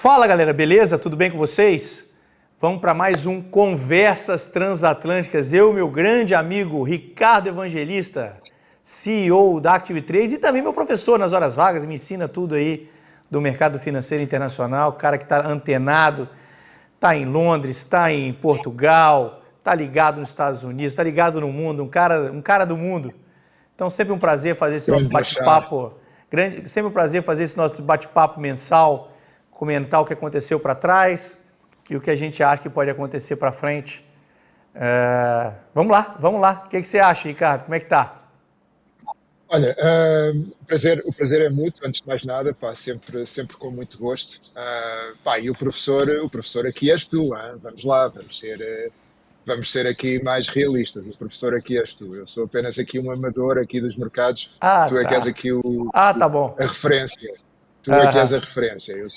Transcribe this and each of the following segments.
Fala galera, beleza? Tudo bem com vocês? Vamos para mais um Conversas Transatlânticas. Eu, meu grande amigo Ricardo Evangelista, CEO da Active Trades e também meu professor nas horas vagas, me ensina tudo aí do mercado financeiro internacional, cara que está antenado, está em Londres, está em Portugal, está ligado nos Estados Unidos, está ligado no mundo, um cara do mundo. Então sempre um prazer fazer esse nosso bate-papo, sempre um prazer fazer esse nosso bate-papo mensal, comentar o que aconteceu para trás e o que a gente acha que pode acontecer para frente. Vamos lá. O que você acha, Ricardo? Como é que tá? Olha, o prazer é mútuo, antes de mais nada, pá, sempre com muito gosto. E o professor aqui és tu, hein? Vamos lá, vamos ser aqui mais realistas. O professor aqui és tu. Eu sou apenas aqui um amador aqui dos mercados. Tu é que és aqui tá bom. a referência. Tu é que és a referência. Eu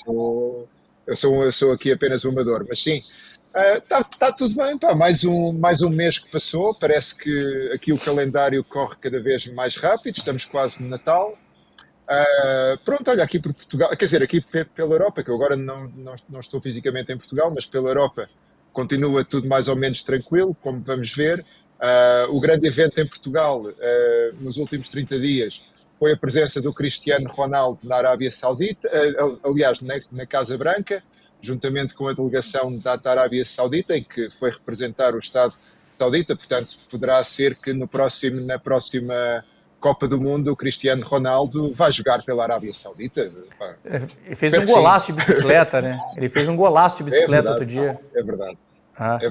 sou aqui apenas um amador, mas sim. Tá tudo bem, pá. Mais um mês que passou, parece que aqui o calendário corre cada vez mais rápido, estamos quase no Natal. Pronto, olha, aqui por Portugal, quer dizer, aqui pela Europa, que eu agora não estou fisicamente em Portugal, mas pela Europa continua tudo mais ou menos tranquilo, como vamos ver. O grande evento em Portugal nos últimos 30 dias foi a presença do Cristiano Ronaldo na Arábia Saudita, aliás, na Casa Branca, juntamente com a delegação da Arábia Saudita, em que foi representar o Estado saudita. Portanto, poderá ser que na próxima Copa do Mundo o Cristiano Ronaldo vai jogar pela Arábia Saudita. Ele fez um golaço de bicicleta, né? Ele fez um golaço de bicicleta outro dia. É verdade. É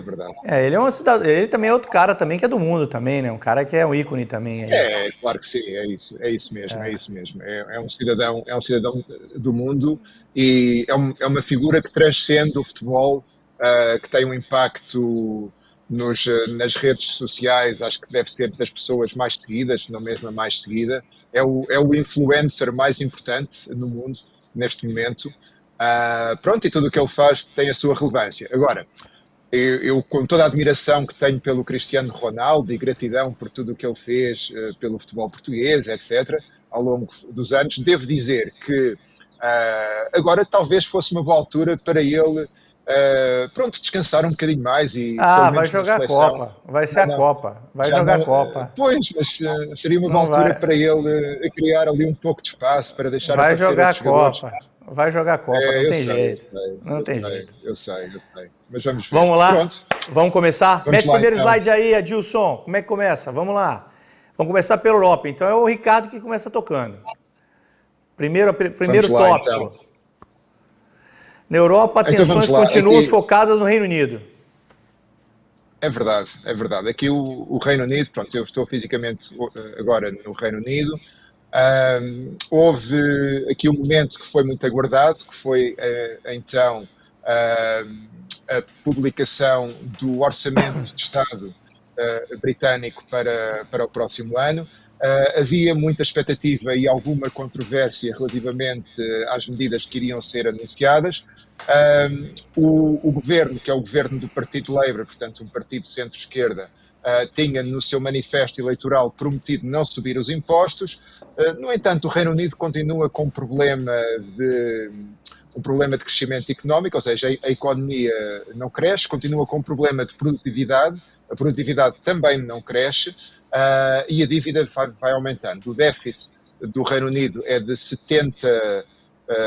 verdade. Ele é um cidadão, ele também é outro cara também que é do mundo também, né? Um cara que é um ícone também. Aí. Claro que sim, é isso mesmo. É um cidadão do mundo e é uma figura que transcende o futebol, que tem um impacto nas redes sociais. Acho que deve ser das pessoas mais seguidas, não mesmo a mais seguida. É o influencer mais importante no mundo neste momento. Pronto, e tudo o que ele faz tem a sua relevância. Agora, eu com toda a admiração que tenho pelo Cristiano Ronaldo e gratidão por tudo o que ele fez pelo futebol português, etc., ao longo dos anos, devo dizer que agora talvez fosse uma boa altura para ele descansar um bocadinho mais e vai jogar a Copa, vai ser a Copa, vai jogar a Copa. Pois, mas seria uma boa altura para ele criar ali um pouco de espaço para deixar vai aparecer jogar outros jogadores. Vai jogar a Copa, não tem jeito. Não tem jeito. Eu sei. Mas vamos ver. Vamos lá? Pronto. Vamos começar? Mete o primeiro então. slide aí, Adilson. Como é que começa? Vamos lá. Vamos começar pela Europa. Então é o Ricardo que começa tocando. Primeiro tópico. Então. Na Europa, atenções continuam focadas no Reino Unido. É verdade. Aqui o Reino Unido, pronto, eu estou fisicamente agora no Reino Unido. Houve aqui um momento que foi muito aguardado, que foi então a publicação do Orçamento de Estado britânico para o próximo ano. Havia muita expectativa e alguma controvérsia relativamente às medidas que iriam ser anunciadas. O governo, que é o governo do Partido Labour, portanto um partido de centro-esquerda, tinha no seu manifesto eleitoral prometido não subir os impostos. No entanto, o Reino Unido continua com um problema de crescimento económico, ou seja, a economia não cresce, continua com um problema de produtividade, a produtividade também não cresce e a dívida vai aumentando. O déficit do Reino Unido é de 70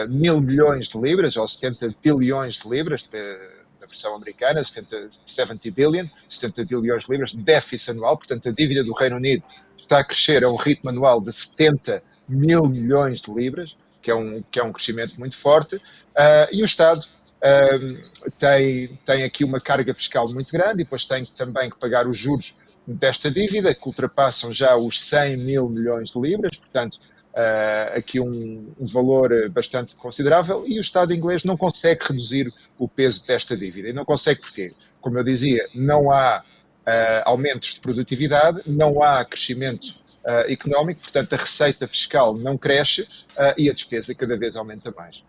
mil milhões de libras, ou 70 bilhões de libras, na versão americana, 70 bilhões de libras de déficit anual. Portanto, a dívida do Reino Unido está a crescer a um ritmo anual de 70 mil milhões de libras, que é um crescimento muito forte, e o Estado tem aqui uma carga fiscal muito grande e depois tem também que pagar os juros desta dívida, que ultrapassam já os 100 mil milhões de libras, portanto, aqui um valor bastante considerável, e o Estado inglês não consegue reduzir o peso desta dívida. E não consegue porque, como eu dizia, não há aumentos de produtividade, não há crescimento económico, portanto a receita fiscal não cresce e a despesa cada vez aumenta mais.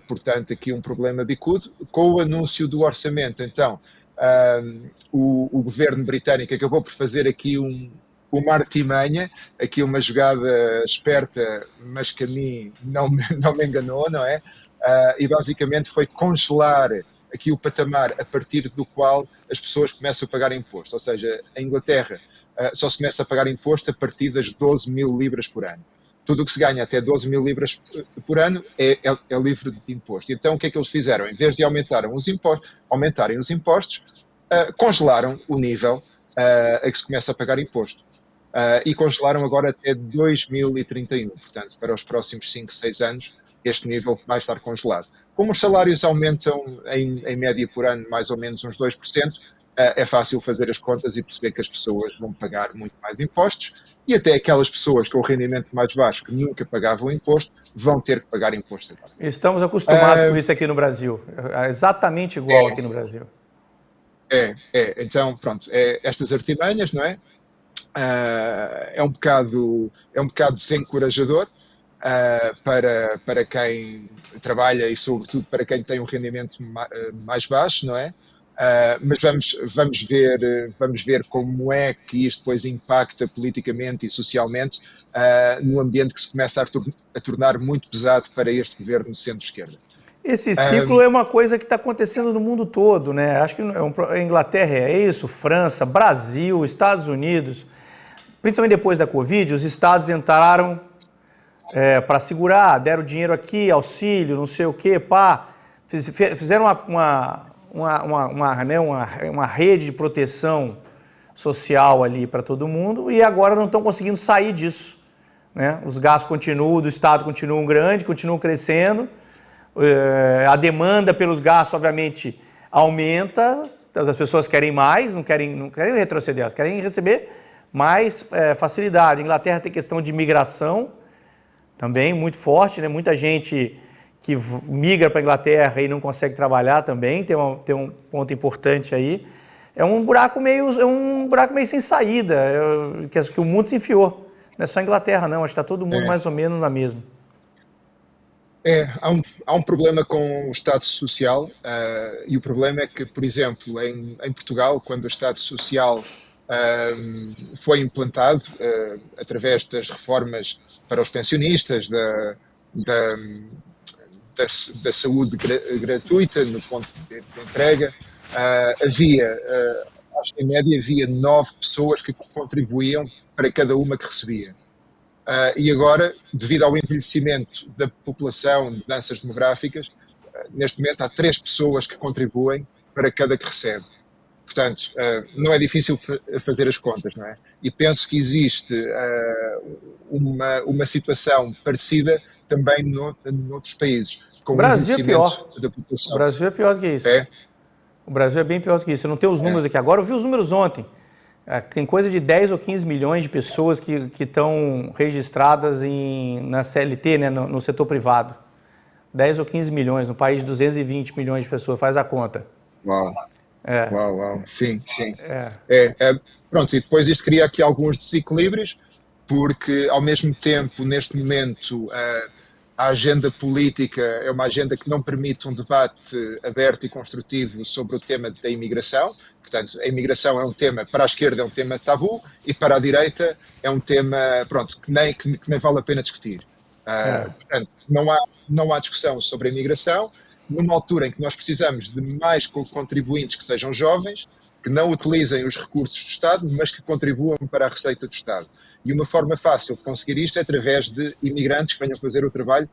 Portanto, aqui um problema bicudo. Com o anúncio do orçamento, então, o governo britânico acabou por fazer aqui uma artimanha, aqui uma jogada esperta, mas que a mim não me enganou, não é? e basicamente foi congelar aqui o patamar a partir do qual as pessoas começam a pagar imposto. Ou seja, a Inglaterra só se começa a pagar imposto a partir das 12 mil libras por ano. Tudo o que se ganha até 12 mil libras por ano é livre de imposto. Então, o que é que eles fizeram? Em vez de aumentarem os impostos, congelaram o nível a que se começa a pagar imposto. E congelaram agora até 2031. Portanto, para os próximos 5, 6 anos, este nível vai estar congelado. Como os salários aumentam em média por ano mais ou menos uns 2%, é fácil fazer as contas e perceber que as pessoas vão pagar muito mais impostos e até aquelas pessoas com o rendimento mais baixo que nunca pagavam imposto vão ter que pagar imposto agora. Estamos acostumados com isso aqui no Brasil. É exatamente igual aqui no Brasil. Então, pronto, estas artimanhas, não é? É um bocado desencorajador para quem trabalha e, sobretudo, para quem tem um rendimento mais baixo, não é? Mas vamos ver como é que isto depois impacta politicamente e socialmente no ambiente que se começa a tornar muito pesado para este governo de centro-esquerda. Esse ciclo é uma coisa que está acontecendo no mundo todo, né? Acho que a Inglaterra é isso, França, Brasil, Estados Unidos. Principalmente depois da Covid, os estados entraram para segurar, deram dinheiro aqui, auxílio, não sei o quê, pá. Fizeram uma rede de proteção social ali para todo mundo e agora não estão conseguindo sair disso, né? Os gastos continuam, do Estado continuam grandes, continuam crescendo, a demanda pelos gastos, obviamente, aumenta, as pessoas querem mais, não querem retroceder, elas querem receber mais facilidade. A Inglaterra tem questão de imigração também muito forte, né? Muita gente que migra para a Inglaterra e não consegue trabalhar também, tem um ponto importante aí. É um buraco meio sem saída, que o mundo se enfiou. Não é só a Inglaterra, não, acho que está todo mundo mais ou menos na mesma. Há um problema com o Estado Social, e o problema é que, por exemplo, em Portugal, quando o Estado Social foi implantado através das reformas para os pensionistas, da saúde gratuita no ponto de entrega, acho que em média havia 9 pessoas que contribuíam para cada uma que recebia. E agora, devido ao envelhecimento da população, mudanças demográficas, neste momento há 3 pessoas que contribuem para cada que recebe. Portanto, não é difícil fazer as contas, não é? E penso que existe uma situação parecida também noutros países, com o envelhecimento da população. O Brasil é pior do que isso. O Brasil é bem pior do que isso. Eu não tenho os números aqui agora, eu vi os números ontem. Tem coisa de 10 ou 15 milhões de pessoas que estão registradas na CLT, né, no setor privado. 10 ou 15 milhões, no país de 220 milhões de pessoas, faz a conta. Uau. Uau. Sim. Pronto, e depois isto cria aqui alguns desequilíbrios, porque ao mesmo tempo, neste momento, a agenda política é uma agenda que não permite um debate aberto e construtivo sobre o tema da imigração. Portanto, a imigração é um tema, para a esquerda é um tema tabu, e para a direita é um tema, pronto, que nem vale a pena discutir. Portanto, não há discussão sobre a imigração, numa altura em que nós precisamos de mais contribuintes que sejam jovens, que não utilizem os recursos do Estado, mas que contribuam para a receita do Estado. E uma forma fácil de conseguir isto é através de imigrantes que venham fazer o trabalho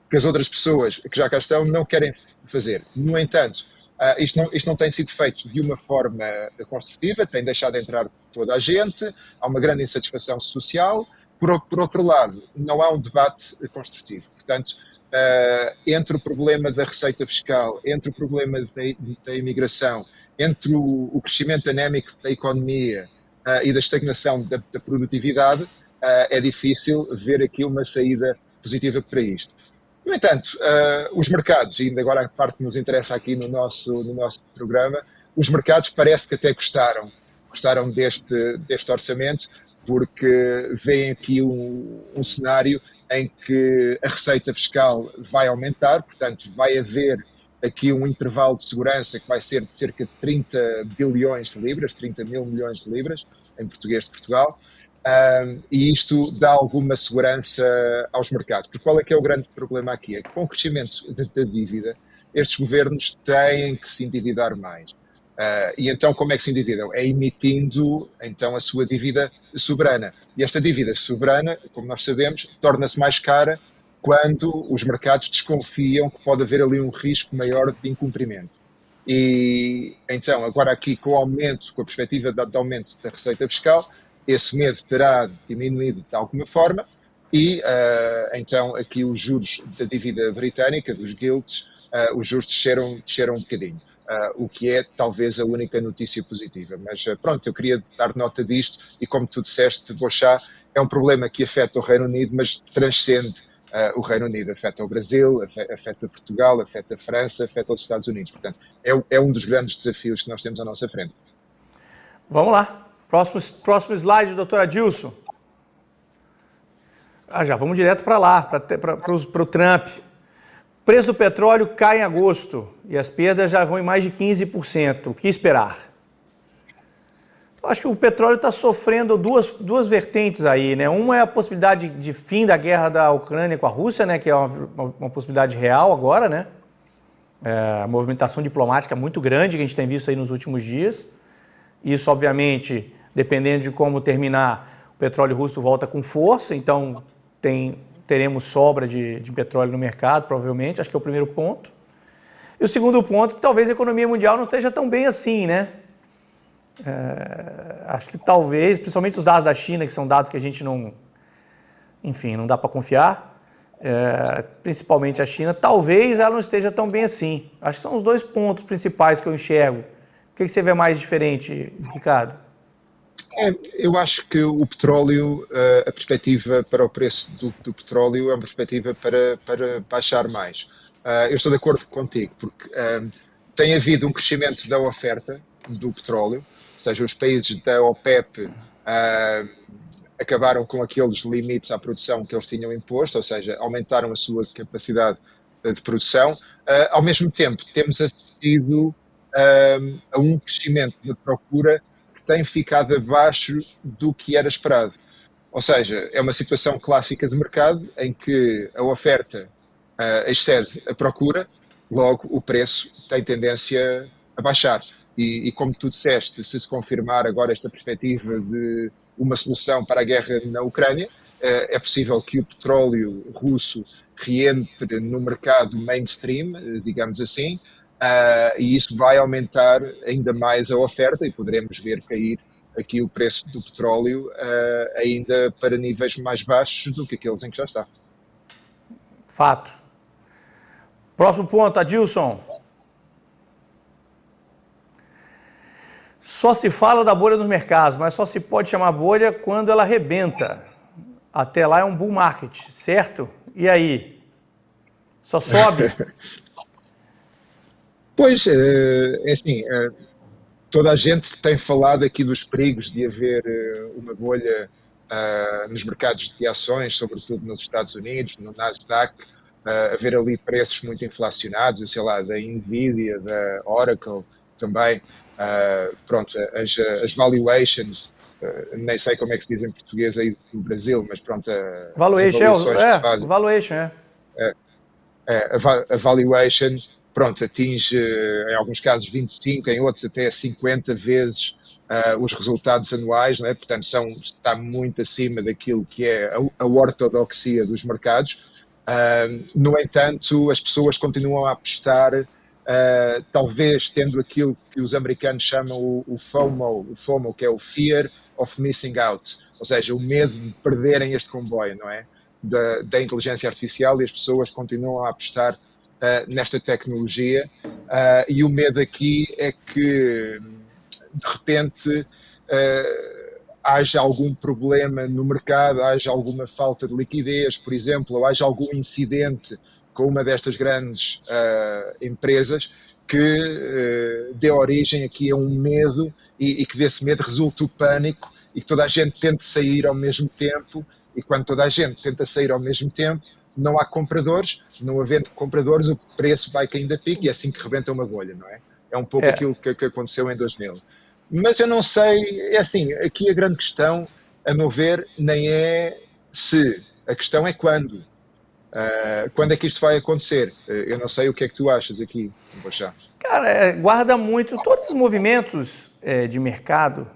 que as outras pessoas que já cá estão não querem fazer. No entanto, isto não tem sido feito de uma forma construtiva, tem deixado de entrar toda a gente, há uma grande insatisfação social. Por outro lado, não há um debate construtivo. Portanto, entre o problema da receita fiscal, entre o problema da imigração, entre o crescimento anémico da economia e da estagnação da produtividade, é difícil ver aqui uma saída positiva para isto. No entanto, os mercados, e ainda agora a parte que nos interessa aqui no nosso programa, os mercados parece que até gostaram deste orçamento, porque veem aqui um cenário em que a receita fiscal vai aumentar, portanto vai haver aqui um intervalo de segurança que vai ser de cerca de 30 bilhões de libras, 30 mil milhões de libras, em português de Portugal, e isto dá alguma segurança aos mercados. Porque qual é que é o grande problema aqui? É que com o crescimento da dívida, estes governos têm que se endividar mais. E então como é que se endividam? É emitindo então a sua dívida soberana. E esta dívida soberana, como nós sabemos, torna-se mais cara quando os mercados desconfiam que pode haver ali um risco maior de incumprimento. E então, agora aqui com o aumento, com a perspectiva de aumento da receita fiscal, esse medo terá diminuído de alguma forma e então aqui os juros da dívida britânica, dos gilts, os juros desceram um bocadinho. O que é talvez a única notícia positiva. Mas pronto, eu queria dar nota disto e como tu disseste, Bochá, é um problema que afeta o Reino Unido, mas transcende o Reino Unido, afeta o Brasil, afeta Portugal, afeta a França, afeta os Estados Unidos. Portanto, é um dos grandes desafios que nós temos à nossa frente. Vamos lá. Próximo slide, doutor Adilson. Já vamos direto para lá, para o Trump. O preço do petróleo cai em agosto e as perdas já vão em mais de 15%. O que esperar? Eu acho que o petróleo está sofrendo duas vertentes aí, né? Uma é a possibilidade de fim da guerra da Ucrânia com a Rússia, né? Que é uma possibilidade real agora, né? A movimentação diplomática muito grande que a gente tem visto aí nos últimos dias. Isso, obviamente, dependendo de como terminar, o petróleo russo volta com força, então teremos sobra de petróleo no mercado, provavelmente, acho que é o primeiro ponto. E o segundo ponto, que talvez a economia mundial não esteja tão bem assim, né? Acho que talvez, principalmente os dados da China, que são dados que a gente não dá para confiar, principalmente a China, talvez ela não esteja tão bem assim. Acho que são os dois pontos principais que eu enxergo. O que você vê mais diferente, Ricardo? Eu acho que o petróleo, a perspectiva para o preço do petróleo é uma perspectiva para baixar mais. Eu estou de acordo contigo, porque tem havido um crescimento da oferta do petróleo, ou seja, os países da OPEP acabaram com aqueles limites à produção que eles tinham imposto, ou seja, aumentaram a sua capacidade de produção. Ao mesmo tempo, temos assistido a um crescimento da procura que tem ficado abaixo do que era esperado. Ou seja, é uma situação clássica de mercado em que a oferta excede a procura, logo o preço tem tendência a baixar. E como tu disseste, se confirmar agora esta perspectiva de uma solução para a guerra na Ucrânia, é possível que o petróleo russo reentre no mercado mainstream, digamos assim, e isso vai aumentar ainda mais a oferta e poderemos ver cair aqui o preço do petróleo ainda para níveis mais baixos do que aqueles em que já está. Fato. Próximo ponto, Adilson. Só se fala da bolha dos mercados, mas só se pode chamar bolha quando ela arrebenta. Até lá é um bull market, certo? E aí? Só sobe? Pois, é assim, toda a gente tem falado aqui dos perigos de haver uma bolha nos mercados de ações, sobretudo nos Estados Unidos, no Nasdaq, haver ali preços muito inflacionados, sei lá, da Nvidia, da Oracle também. Pronto, as valuations, nem sei como é que se diz em português aí do Brasil, mas pronto, valuation, as avaliações que se fazem. Valuation, A valuation, pronto, atinge em alguns casos 25, em outros até 50 vezes os resultados anuais, não é? Portanto está muito acima daquilo que é a ortodoxia dos mercados. No entanto, as pessoas continuam a apostar, talvez tendo aquilo que os americanos chamam o FOMO, que é o Fear of Missing Out, ou seja, o medo de perderem este comboio, não é? Da inteligência artificial, e as pessoas continuam a apostar nesta tecnologia, e o medo aqui é que de repente haja algum problema no mercado, haja alguma falta de liquidez, por exemplo, ou haja algum incidente com uma destas grandes empresas que dê origem aqui a um medo e que desse medo resulte o pânico e que toda a gente tente sair ao mesmo tempo, e quando toda a gente tenta sair ao mesmo tempo, não há compradores, não havendo compradores, o preço vai caindo a pique e é assim que rebenta uma bolha, não é? É um pouco aquilo que aconteceu em 2000. Mas eu não sei, é assim, aqui a grande questão a meu ver, nem é se, a questão é quando. Quando é que isto vai acontecer? Eu não sei o que é que tu achas aqui, Boixá. Cara, guarda muito todos os movimentos de mercado,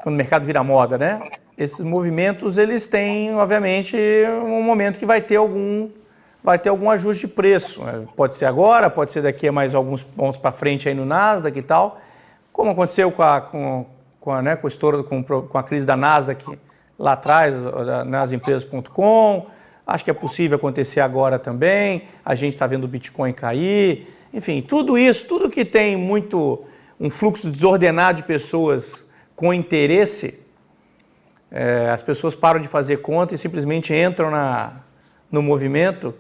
quando o mercado vira moda, né? Esses movimentos, eles têm, obviamente, um momento que vai ter algum ajuste de preço. Pode ser agora, pode ser daqui a mais alguns pontos para frente aí no Nasdaq e tal, como aconteceu com o estouro, com a crise da Nasdaq lá atrás, nas empresas.com. Acho que é possível acontecer agora também. A gente está vendo o Bitcoin cair. Enfim, tudo isso, tudo que tem um fluxo desordenado de pessoas com interesse, as pessoas param de fazer conta e simplesmente entram no movimento,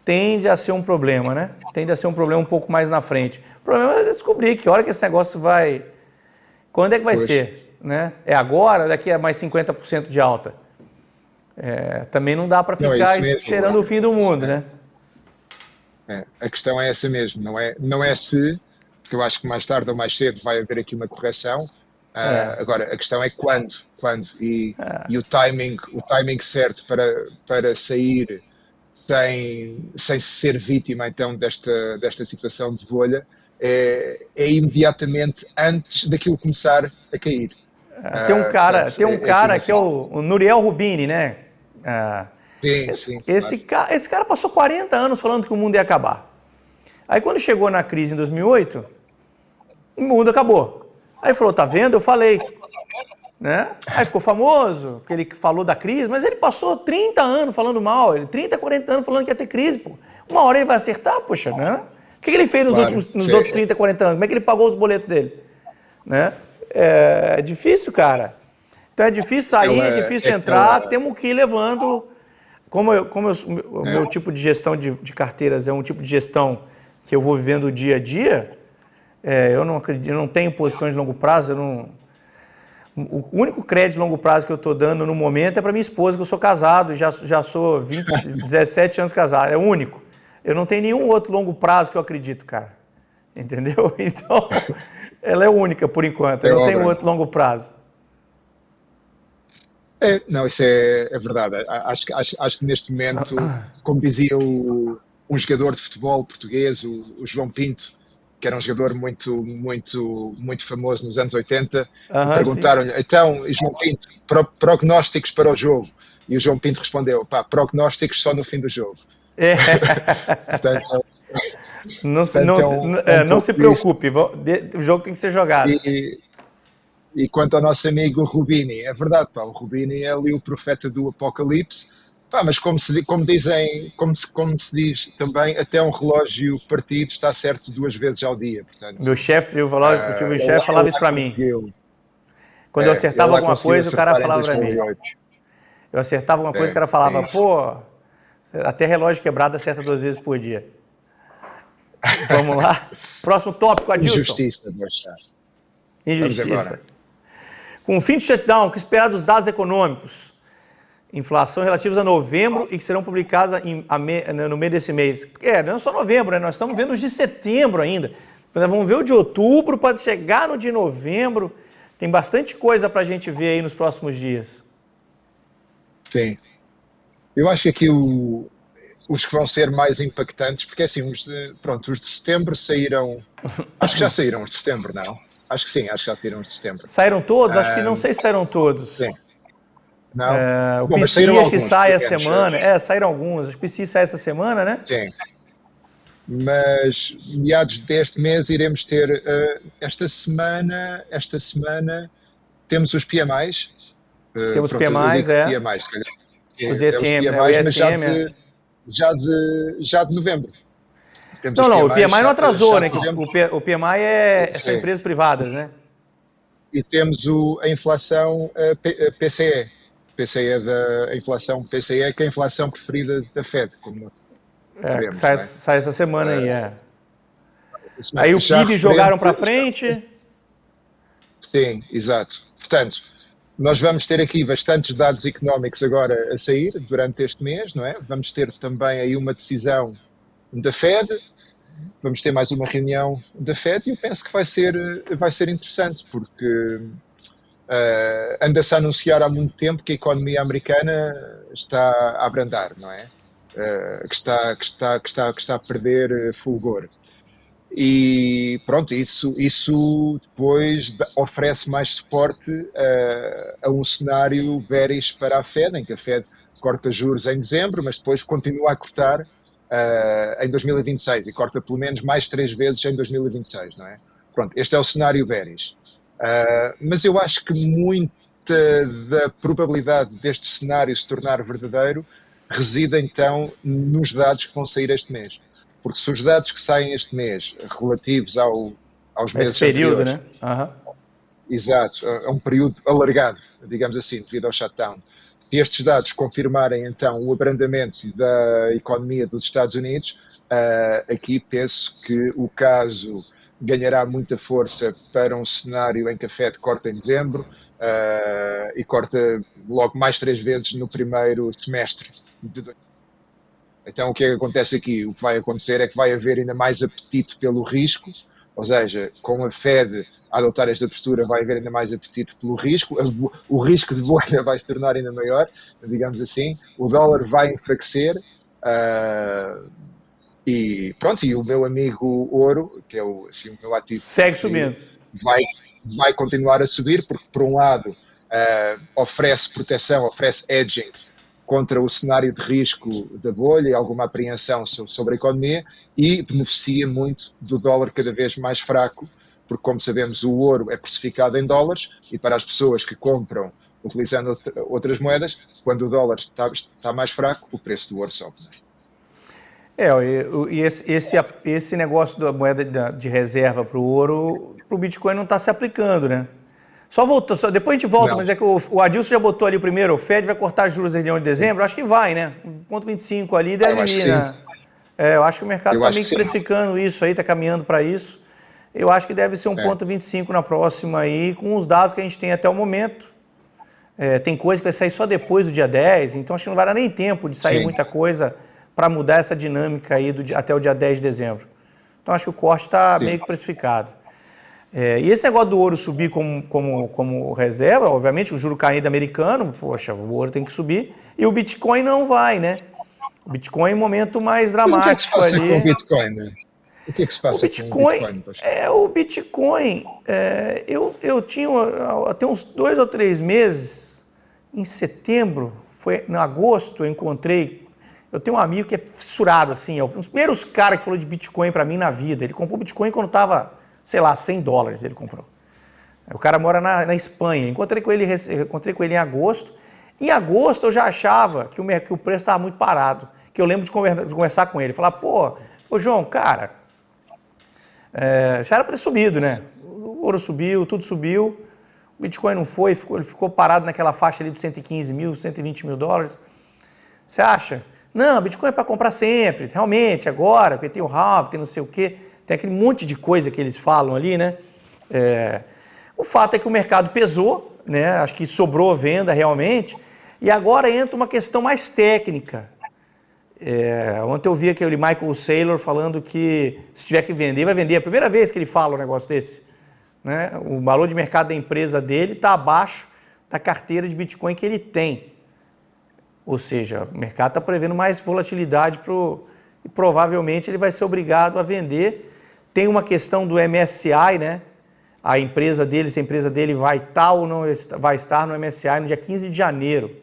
tende a ser um problema, né? Tende a ser um problema um pouco mais na frente. O problema é descobrir que hora que esse negócio vai... Quando é que vai ser? Né? É agora, daqui a mais 50% de alta? Também não dá para ficar esperando o fim do mundo, né? A questão é essa mesmo, não é se, porque eu acho que mais tarde ou mais cedo vai haver aqui uma correção. Agora, a questão é quando e o timing certo para sair sem ser vítima então desta situação de bolha é imediatamente antes daquilo começar a cair. Tem um cara que é o Nouriel Roubini, né? Esse cara passou 40 anos falando que o mundo ia acabar. Aí quando chegou na crise em 2008, o mundo acabou. Aí falou, tá vendo? Eu falei. Né? Aí ficou famoso, porque ele falou da crise, mas ele passou 30 anos falando mal, 30, 40 anos falando que ia ter crise, pô. Uma hora ele vai acertar, poxa, né? O que ele fez nos outros 30, 40 anos? Como é que ele pagou os boletos dele? Né? É difícil, cara. Então é difícil sair, é difícil entrar, temos que ir levando. O meu tipo de gestão de carteiras é um tipo de gestão que eu vou vivendo o dia a dia, eu não tenho posições de longo prazo, o único crédito de longo prazo que eu estou dando no momento é para minha esposa, que eu sou casado, já sou 17 anos casado, é o único. Eu não tenho nenhum outro longo prazo que eu acredito, cara. Entendeu? Então, ela é única por enquanto, eu não tenho outro longo prazo. Não, isso é verdade. Acho que neste momento, como dizia um jogador de futebol português, o João Pinto, que era um jogador muito, muito, muito famoso nos anos 80, perguntaram-lhe, então, João Pinto, prognósticos para o jogo? E o João Pinto respondeu, prognósticos só no fim do jogo. Portanto, não se preocupe, o jogo tem que ser jogado. E quanto ao nosso amigo Roubini, é verdade, o Roubini é ali o profeta do apocalipse, mas como se diz também, até um relógio partido está certo 2 vezes ao dia. Portanto, meu chefe, falava isso para mim. Quando eu acertava alguma coisa, o cara falava para mim. Eu acertava alguma coisa, o cara falava, até relógio quebrado acerta 2 vezes por dia. Vamos lá? Próximo tópico, Adilson. Injustiça, Injustiça. Com o fim do shutdown, o que esperar dos dados econômicos? Inflação relativos a novembro e que serão publicadas no meio desse mês. Não é só novembro, né? Nós estamos vendo os de setembro ainda. Nós vamos ver o de outubro, pode chegar no de novembro. Tem bastante coisa para a gente ver aí nos próximos dias. Sim. Eu acho que aqui os que vão ser mais impactantes, porque assim, os de setembro saíram... Acho que já saíram os de setembro, não? Acho que sim, acho que já saíram os de setembro. Saíram todos? Acho que não sei se saíram todos. Sim. Não. O PCI acho que sai a semana. Saíram alguns. O PCI sai essa semana, né? Sim. Mas meados deste mês iremos ter esta semana temos os PMIs. Temos PMIs, PMIs, os ISM, o ISM. Já de novembro. Não, o PMI não atrasou, né? O PMI são empresas privadas, né? E temos a inflação PCE. A inflação PCE, que é a inflação preferida da Fed, como sabemos, sai essa semana aí, Aí o PIB jogaram para frente. Sim, exato. Portanto, nós vamos ter aqui bastantes dados económicos agora a sair durante este mês, não é? Vamos ter também aí uma decisão da Fed, vamos ter mais uma reunião da Fed e eu penso que vai ser interessante, porque anda-se a anunciar há muito tempo que a economia americana está a abrandar, não é? Que está a perder fulgor. E pronto, isso depois oferece mais suporte a um cenário bearish para a Fed, em que a Fed corta juros em dezembro, mas depois continua a cortar em 2026 e corta pelo menos mais 3 vezes em 2026, não é? Pronto, este é o cenário bearish. Mas eu acho que muita da probabilidade deste cenário se tornar verdadeiro reside então nos dados que vão sair este mês. Porque se os dados que saem este mês, relativos aos meses período, anteriores, né? Exato, é um período alargado, digamos assim, devido ao shutdown. Se estes dados confirmarem então o abrandamento da economia dos Estados Unidos, aqui penso que o caso ganhará muita força para um cenário em que a Fed corta em dezembro e corta logo mais 3 vezes no primeiro semestre de 2020. Então, o que é que acontece aqui? O que vai acontecer é que vai haver ainda mais apetite pelo risco, ou seja, com a Fed a adotar esta postura vai haver ainda mais apetite pelo risco, o risco de bolha vai se tornar ainda maior, digamos assim, o dólar vai enfraquecer e pronto, e o meu amigo ouro, que é o meu ativo, segue subindo. Vai continuar a subir, porque por um lado oferece proteção, oferece hedging contra o cenário de risco da bolha e alguma apreensão sobre a economia e beneficia muito do dólar cada vez mais fraco, porque, como sabemos, o ouro é precificado em dólares e para as pessoas que compram utilizando outras moedas, quando o dólar está mais fraco, o preço do ouro sobe. E esse negócio da moeda de reserva para o ouro, para o Bitcoin não está se aplicando, né? Depois a gente volta, não. Mas é que o Adilson já botou ali o primeiro, o Fed vai cortar juros em 1 de dezembro, acho que vai, né? 1,25 ali deve ir, né? Eu acho que o mercado está meio que precificando isso aí, está caminhando para isso. Eu acho que deve ser 1,25 na próxima aí, com os dados que a gente tem até o momento. Tem coisa que vai sair só depois do dia 10, então acho que não vai dar nem tempo de sair muita coisa para mudar essa dinâmica aí até o dia 10 de dezembro. Então acho que o corte está meio que precificado. E esse negócio do ouro subir como reserva, obviamente o juro caído americano, poxa, o ouro tem que subir, e o Bitcoin não vai, né? O Bitcoin é um momento mais dramático ali. O que é que se passa com o Bitcoin, né? O que é que se passa com o Bitcoin? O Bitcoin, eu tinha até uns 2 ou 3 meses, em setembro, em agosto, eu tenho um amigo que é fissurado, assim, é um dos primeiros caras que falou de Bitcoin para mim na vida. Ele comprou Bitcoin quando estava, sei lá, $100 ele comprou. O cara mora na Espanha. Encontrei com ele em agosto. Em agosto eu já achava que o preço estava muito parado. Que eu lembro de conversar com ele. Falar, pô João, cara, já era para ter subido, né? O ouro subiu, tudo subiu. O Bitcoin não foi, ele ficou parado naquela faixa ali de 115 mil, 120 mil dólares. Você acha? Não, Bitcoin é para comprar sempre, realmente, agora, porque tem o halving, tem não sei o quê, tem aquele monte de coisa que eles falam ali, né? O fato é que o mercado pesou, né? Acho que sobrou venda realmente, e agora entra uma questão mais técnica. Ontem eu vi aquele Michael Saylor falando que se tiver que vender, vai vender. É a primeira vez que ele fala um negócio desse. Né? O valor de mercado da empresa dele está abaixo da carteira de Bitcoin que ele tem. Ou seja, o mercado está prevendo mais volatilidade e provavelmente ele vai ser obrigado a vender. Tem uma questão do MSCI, né? A empresa dele vai estar ou não vai estar no MSCI no dia 15 de janeiro.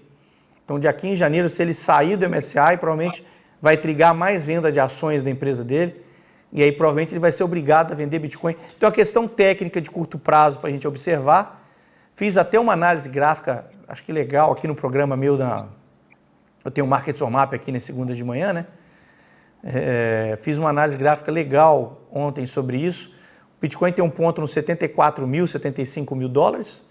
Então, dia 15 de janeiro, se ele sair do MSCI, provavelmente vai trigar mais venda de ações da empresa dele. E aí, provavelmente, ele vai ser obrigado a vender Bitcoin. Então, a questão técnica de curto prazo para a gente observar. Fiz até uma análise gráfica, acho que legal, aqui no programa meu eu tenho o Market Map aqui nas segundas de manhã, né? Fiz uma análise gráfica legal ontem sobre isso. O Bitcoin tem um ponto nos 74 mil, 75 mil dólares.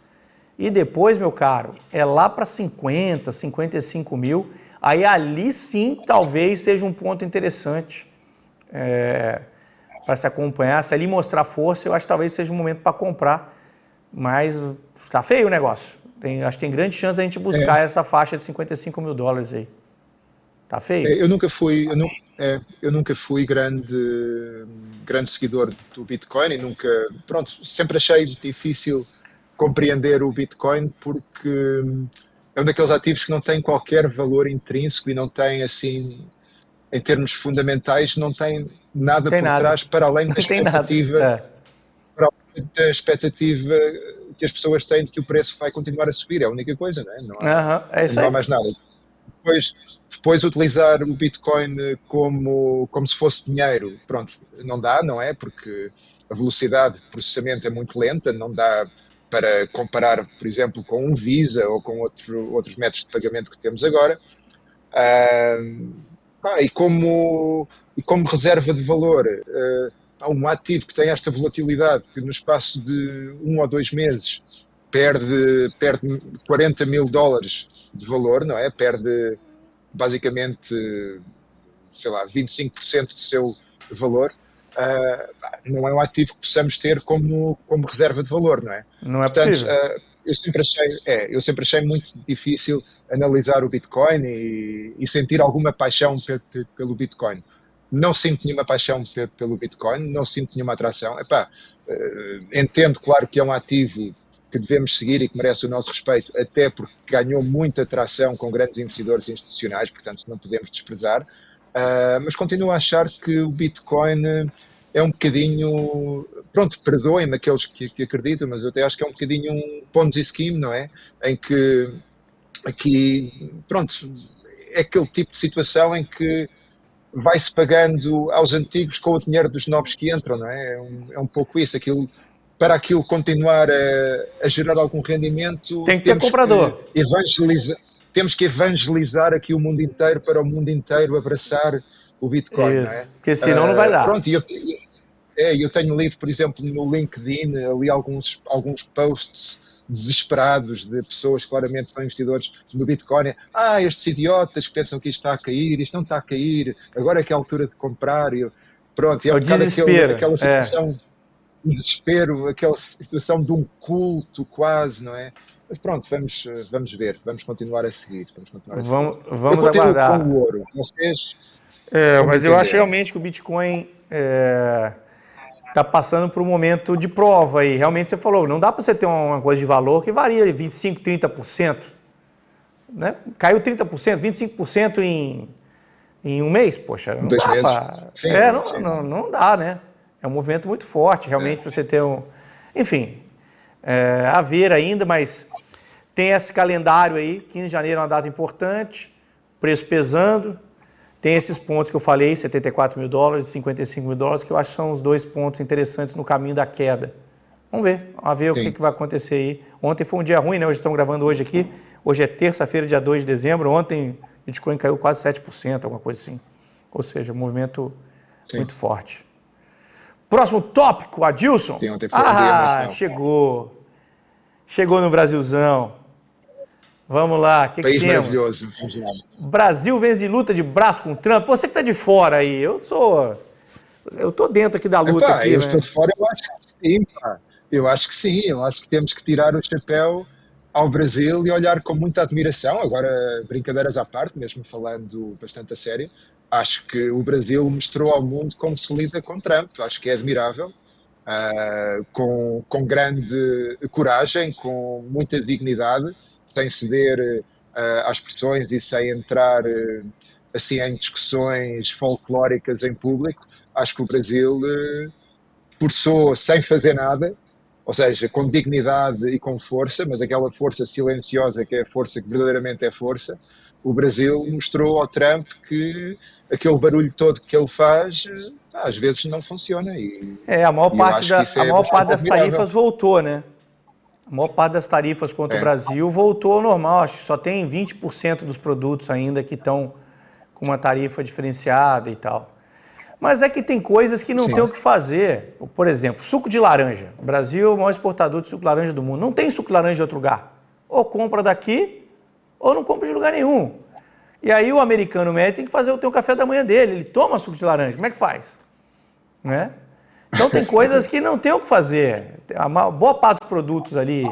E depois, meu caro, é lá para 50, 55 mil. Aí ali sim, talvez seja um ponto interessante para se acompanhar. Se ali mostrar força, eu acho que talvez seja um momento para comprar. Mas está feio o negócio. Acho que tem grande chance da gente buscar essa faixa de 55 mil dólares aí. Tá feio? Eu nunca fui grande seguidor do Bitcoin e sempre achei difícil compreender o Bitcoin, porque é um daqueles ativos que não tem qualquer valor intrínseco e não tem, assim, em termos fundamentais, não tem nada Não tem por nada. trás para além Não tem nada. É. da expectativa que as pessoas têm de que o preço vai continuar a subir. É a única coisa, não é? Aham, é isso Não há aí. mais nada. Depois, depois utilizar o Bitcoin como se fosse dinheiro, pronto, não dá, não é? Porque a velocidade de processamento é muito lenta, não dá para comparar, por exemplo, com um Visa ou com outros métodos de pagamento que temos agora. Ah, e como reserva de valor, há um ativo que tem esta volatilidade, que no espaço de 1 ou 2 meses perde 40 mil dólares de valor, não é? Perde basicamente, sei lá, 25% do seu valor. Não é um ativo que possamos ter como reserva de valor, não é? Não é Portanto, possível. eu sempre achei muito difícil analisar o Bitcoin e sentir alguma paixão pelo Bitcoin. Não sinto nenhuma paixão pelo Bitcoin, não sinto nenhuma atração. Epá, entendo, claro, que é um ativo que devemos seguir e que merece o nosso respeito, até porque ganhou muita atração com grandes investidores institucionais, portanto não podemos desprezar. Mas continuo a achar que o Bitcoin é um bocadinho, pronto, perdoem-me aqueles que acreditam, mas eu até acho que é um bocadinho um Ponzi scheme, não é? Em que aqui, pronto, é aquele tipo de situação em que vai-se pagando aos antigos com o dinheiro dos novos que entram, não é? É um pouco isso, para aquilo continuar a gerar algum rendimento, Tem que ter comprador. temos que evangelizar aqui o mundo inteiro para o mundo inteiro abraçar o Bitcoin, não é? Isso. Porque senão não vai dar. Pronto, eu tenho lido, por exemplo, no LinkedIn, ali alguns posts desesperados de pessoas que claramente são investidores no Bitcoin. Estes idiotas que pensam que isto está a cair, isto não está a cair, agora é que é a altura de comprar. Pronto, e é É um o bocado desespero. aquela É. situação de desespero, aquela situação de um culto quase, não é? Mas pronto, vamos ver, vamos continuar a seguir, vamos continuar a seguir. Eu Vamos continuo com aguardar. o ouro, vocês vão me Mas eu acho entender. realmente que o Bitcoin está passando por um momento de prova aí. Realmente você falou, não dá para você ter uma coisa de valor que varia de 25%, 30%. Né? Caiu 30%, 25% em um mês, poxa, não Dois dá meses? para. Sim, sim. Não dá, né? É um movimento muito forte, realmente, para você ter um. Enfim, a ver ainda, mas tem esse calendário aí, 15 de janeiro é uma data importante, preço pesando. Tem esses pontos que eu falei, 74 mil dólares e 55 mil dólares, que eu acho que são os dois pontos interessantes no caminho da queda. Vamos ver o Sim. que vai acontecer aí. Ontem foi um dia ruim, né? Hoje estamos gravando hoje aqui. Hoje é terça-feira, dia 2 de dezembro. Ontem o Bitcoin caiu quase 7%, alguma coisa assim. Ou seja, um movimento Sim. muito forte. Próximo tópico, Adilson. Sim, ontem foi um dia muito mau. Chegou. Chegou no Brasilzão. Vamos lá, o que País temos? maravilhoso. Vamos lá. Brasil vence luta de braço com Trump. Você que está de fora aí, eu tô dentro aqui da luta Epá, aqui, eu né? estou de fora, eu acho que sim, pá. Eu acho que sim, eu acho que temos que tirar o chapéu ao Brasil e olhar com muita admiração. Agora, brincadeiras à parte, mesmo falando bastante a sério, acho que o Brasil mostrou ao mundo como se lida com Trump. Acho que é admirável, com grande coragem, com muita dignidade, sem ceder às pressões e sem entrar assim em discussões folclóricas em público. Acho que o Brasil forçou sem fazer nada, ou seja, com dignidade e com força, mas aquela força silenciosa que é a força que verdadeiramente é força. O Brasil mostrou ao Trump que aquele barulho todo que ele faz às vezes não funciona A maior e eu parte, acho que isso a é maior parte bastante das admirável. tarifas voltou, né? A maior parte das tarifas contra o É, Brasil voltou ao normal. Acho que só tem 20% dos produtos ainda que estão com uma tarifa diferenciada e tal. Mas é que tem coisas que não sim, tem o que fazer. Por exemplo, suco de laranja. O Brasil é o maior exportador de suco de laranja do mundo. Não tem suco de laranja de outro lugar. Ou compra daqui, ou não compra de lugar nenhum. E aí o americano médio tem que fazer o café da manhã dele. Ele toma suco de laranja. Como é que faz? Né? Então tem coisas que não tem o que fazer. A boa parte dos produtos ali,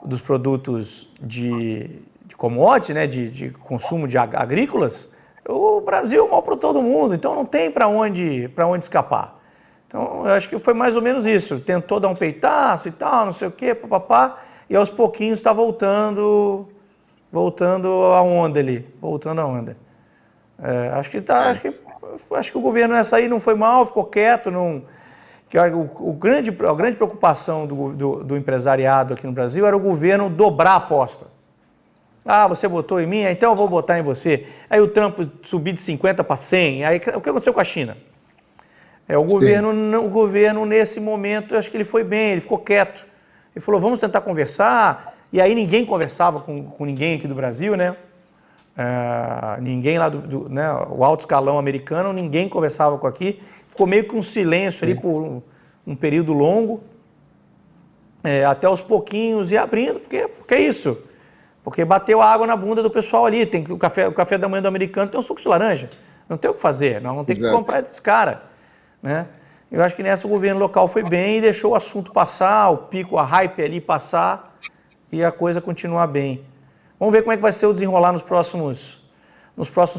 dos produtos de commodity, né, de consumo de agrícolas, o Brasil é o maior produtor do mundo, então não tem para onde escapar. Então, eu acho que foi mais ou menos isso. Tentou dar um peitaço e tal, não sei o quê, papapá, e aos pouquinhos está voltando a onda ali, voltando a onda. Acho que o governo nessa aí não foi mal, ficou quieto, não... Que a grande preocupação do empresariado aqui no Brasil era o governo dobrar a aposta. Ah, você votou em mim, então eu vou votar em você. Aí o Trump subir de 50 para 100. Aí o que aconteceu com a China? O governo, nesse momento, eu acho que ele foi bem, ele ficou quieto. Ele falou, vamos tentar conversar. E aí ninguém conversava com ninguém aqui do Brasil, né? Ninguém lá né, o alto escalão americano, ninguém conversava com aqui. Ficou meio que um silêncio ali por um período longo. Até aos pouquinhos ir abrindo, porque é isso. Porque bateu a água na bunda do pessoal ali. O café da manhã do americano tem um suco de laranja. Não tem o que fazer, não tem que comprar desse cara. Né? Eu acho que nessa o governo local foi bem e deixou o assunto passar, o pico, a hype ali passar e a coisa continuar bem. Vamos ver como é que vai ser o desenrolar nos próximos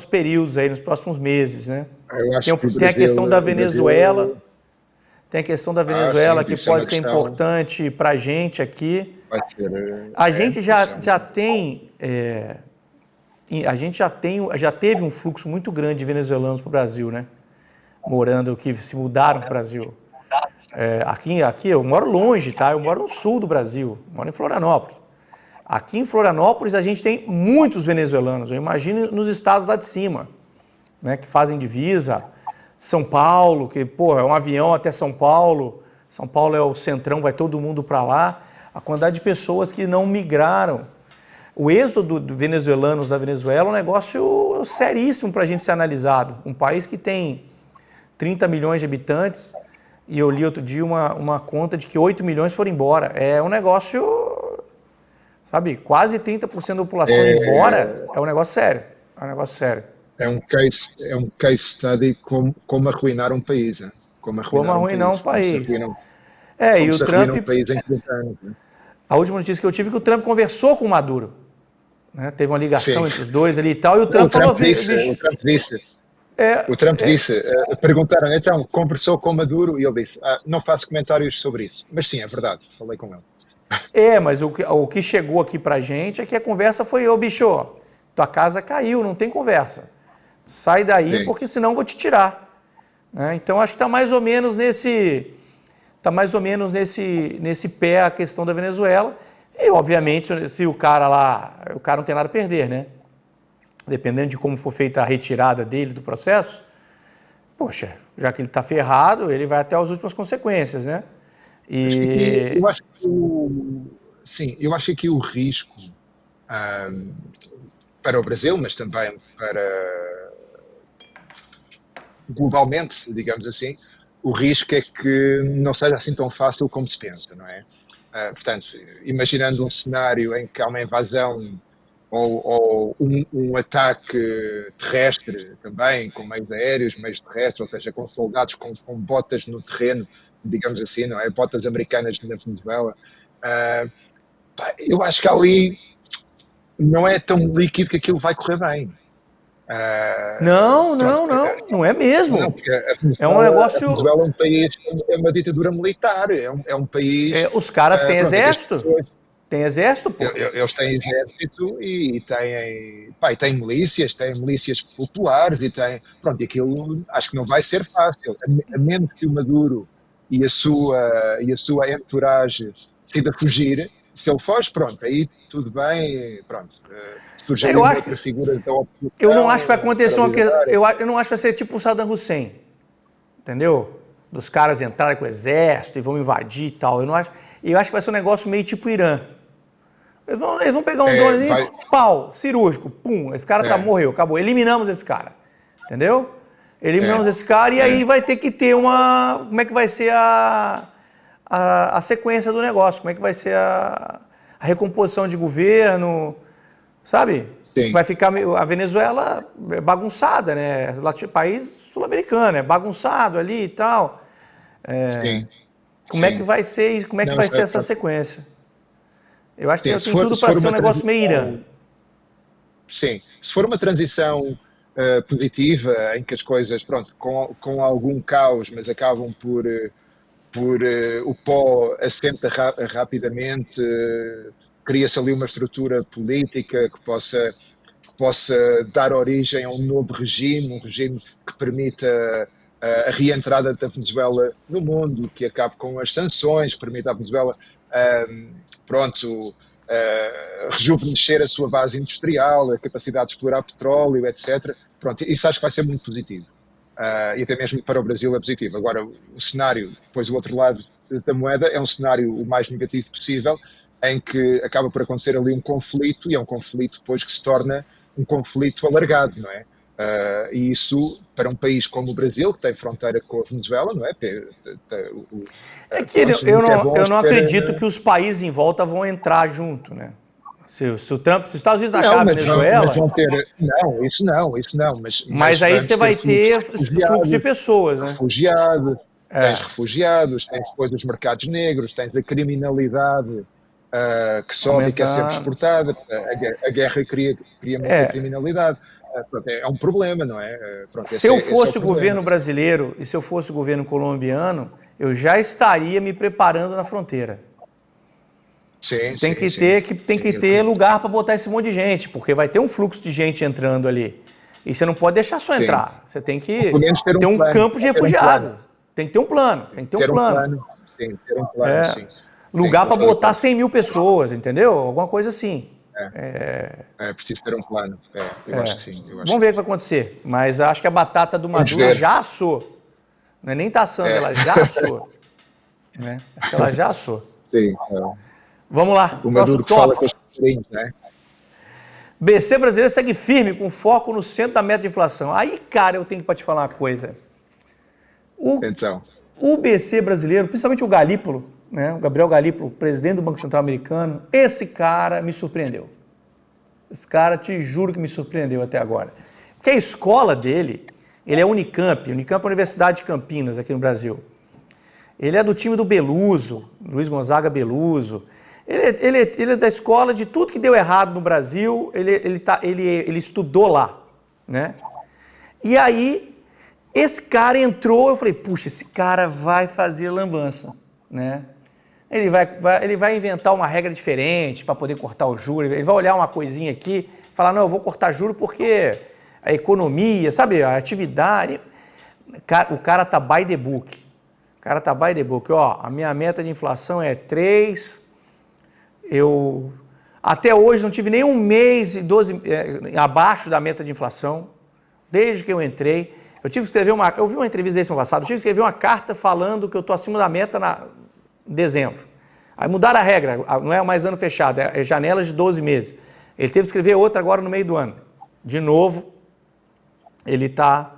períodos aí, nos próximos meses, né? Tem a questão da Venezuela, que pode ser importante para a gente aqui. A gente já teve um fluxo muito grande de venezuelanos para o Brasil, né? Que se mudaram para o Brasil. Aqui eu moro longe, tá? Eu moro no sul do Brasil, moro em Florianópolis. Aqui em Florianópolis a gente tem muitos venezuelanos, eu imagino nos estados lá de cima, né? Que fazem divisa. São Paulo, que é um avião até São Paulo. São Paulo é o centrão, vai todo mundo para lá. A quantidade de pessoas que não migraram. O êxodo de venezuelanos da Venezuela é um negócio seríssimo para a gente ser analisado. Um país que tem 30 milhões de habitantes, e eu li outro dia uma conta de que 8 milhões foram embora. É um negócio, sabe, quase 30% da população embora, é um negócio sério. É um case study como arruinar um país. Né? Como arruinar um país. E o Trump... um país em 30 anos. Né? A última notícia que eu tive é que o Trump conversou com o Maduro. Né? Teve uma ligação entre os dois ali e tal, e o Trump falou... O Trump disse, perguntaram, então, conversou com Maduro? E ele disse, não faço comentários sobre isso. Mas sim, é verdade, falei com ele. Mas o que chegou aqui pra gente é que a conversa foi, bicho, tua casa caiu, não tem conversa. Sai daí, porque senão eu vou te tirar. Né? Então, acho que está mais ou menos nesse pé a questão da Venezuela. E, obviamente, se o cara não tem nada a perder, né? Dependendo de como for feita a retirada dele do processo, poxa, já que ele está ferrado, ele vai até as últimas consequências, né? Eu acho que o risco para o Brasil, mas também para globalmente, digamos assim, o risco é que não seja assim tão fácil como se pensa, não é? Portanto, imaginando um cenário em que há uma invasão ou um ataque terrestre também, com meios aéreos, meios terrestres, ou seja, com soldados com botas no terreno, digamos assim, não é? Botas americanas na Venezuela. Eu acho que ali não é tão líquido que aquilo vai correr bem. Não é mesmo. Não, é um negócio... A Venezuela é um país, é uma ditadura militar, é um país... os caras têm exército. Tem exército, pô. Eles têm exército e têm milícias populares e aquilo acho que não vai ser fácil, a menos que o Maduro e a sua entourage decida fugir. Se ele foge, pronto, aí tudo bem, pronto. Surge outra figura da oposição. Eu não acho que vai acontecer eu não acho que vai ser tipo o Saddam Hussein, entendeu? Dos caras entrarem com o exército e vão invadir e tal. Eu acho que vai ser um negócio meio tipo Irã. Eles vão pegar um drone ali, pau, cirúrgico, pum, esse cara morreu, acabou. Eliminamos esse cara, entendeu? Eliminamos esse cara e aí vai ter que ter como é que vai ser a sequência do negócio, como é que vai ser a recomposição de governo, sabe? Sim. Vai ficar a Venezuela bagunçada, né? País sul-americano, é bagunçado ali e tal. Sim. Como é que vai ser isso? Como é que vai ser essa sequência? Eu acho que tem tudo para ser um negócio meio Irã. Sim, se for uma transição positiva, em que as coisas, pronto, com algum caos, mas acabam por o pó assenta rapidamente, cria-se ali uma estrutura política que possa dar origem a um novo regime, um regime que permita a reentrada da Venezuela no mundo, que acabe com as sanções, que permita à Venezuela, pronto, rejuvenescer a sua base industrial, a capacidade de explorar petróleo, etc. Pronto, isso acho que vai ser muito positivo. E até mesmo para o Brasil é positivo. Agora, o cenário, depois o outro lado da moeda, é um cenário o mais negativo possível, em que acaba por acontecer ali um conflito, e é um conflito depois que se torna um conflito alargado, não é? E isso, para um país como o Brasil, que tem fronteira com a Venezuela, não é? É que eu não acredito que os países em volta vão entrar junto, né? Se o Trump, se os Estados Unidos tacar a Venezuela... Mas vão ter... Não, isso não. Mas aí você vai ter fluxo de pessoas, né? Tens refugiados, tens depois os mercados negros, tens a criminalidade que sobe e que é sempre exportada. A guerra cria muita criminalidade. É um problema, não é? Se eu fosse o governo brasileiro e se eu fosse o governo colombiano, eu já estaria me preparando na fronteira. Tem que ter lugar para botar esse monte de gente, porque vai ter um fluxo de gente entrando ali. E você não pode deixar só entrar. Você tem que ter um campo de refugiado. Tem que ter um plano. Tem que ter um plano. Tem que ter um plano, sim. Lugar para botar 100 mil pessoas, entendeu? Alguma coisa assim. É preciso ter um plano. Eu acho que sim. Vamos ver o que vai acontecer. Mas acho que a batata do Maduro já assou. Não é nem tá assando, ela já assou. Né? Acho que ela já assou. Sim. Vamos lá. O Maduro que fala com os passarinhos, né? BC brasileiro segue firme, com foco no centro da meta de inflação. Aí, cara, eu tenho para te falar uma coisa. O BC brasileiro, principalmente o Galípolo, né? O Gabriel Galípolo, presidente do Banco Central americano, esse cara me surpreendeu. Esse cara, te juro que me surpreendeu até agora. Porque a escola dele, ele é Unicamp. Unicamp é a Universidade de Campinas, aqui no Brasil. Ele é do time do Beluso, Luiz Gonzaga Beluso. Ele é da escola de tudo que deu errado no Brasil, ele estudou lá, né? E aí, esse cara entrou, eu falei, puxa, esse cara vai fazer lambança, né? Ele vai inventar uma regra diferente para poder cortar o juro, ele vai olhar uma coisinha aqui, falar, não, eu vou cortar juro porque a economia, sabe, a atividade... O cara tá by the book. O cara tá by the book. Ó, a minha meta de inflação é 3... Eu, até hoje, não tive nem um mês abaixo da meta de inflação, desde que eu entrei. Eu tive que escrever eu vi uma entrevista desse ano passado, eu tive que escrever uma carta falando que eu estou acima da meta em dezembro. Aí mudaram a regra, não é mais ano fechado, é janela de 12 meses. Ele teve que escrever outra agora no meio do ano. De novo, ele está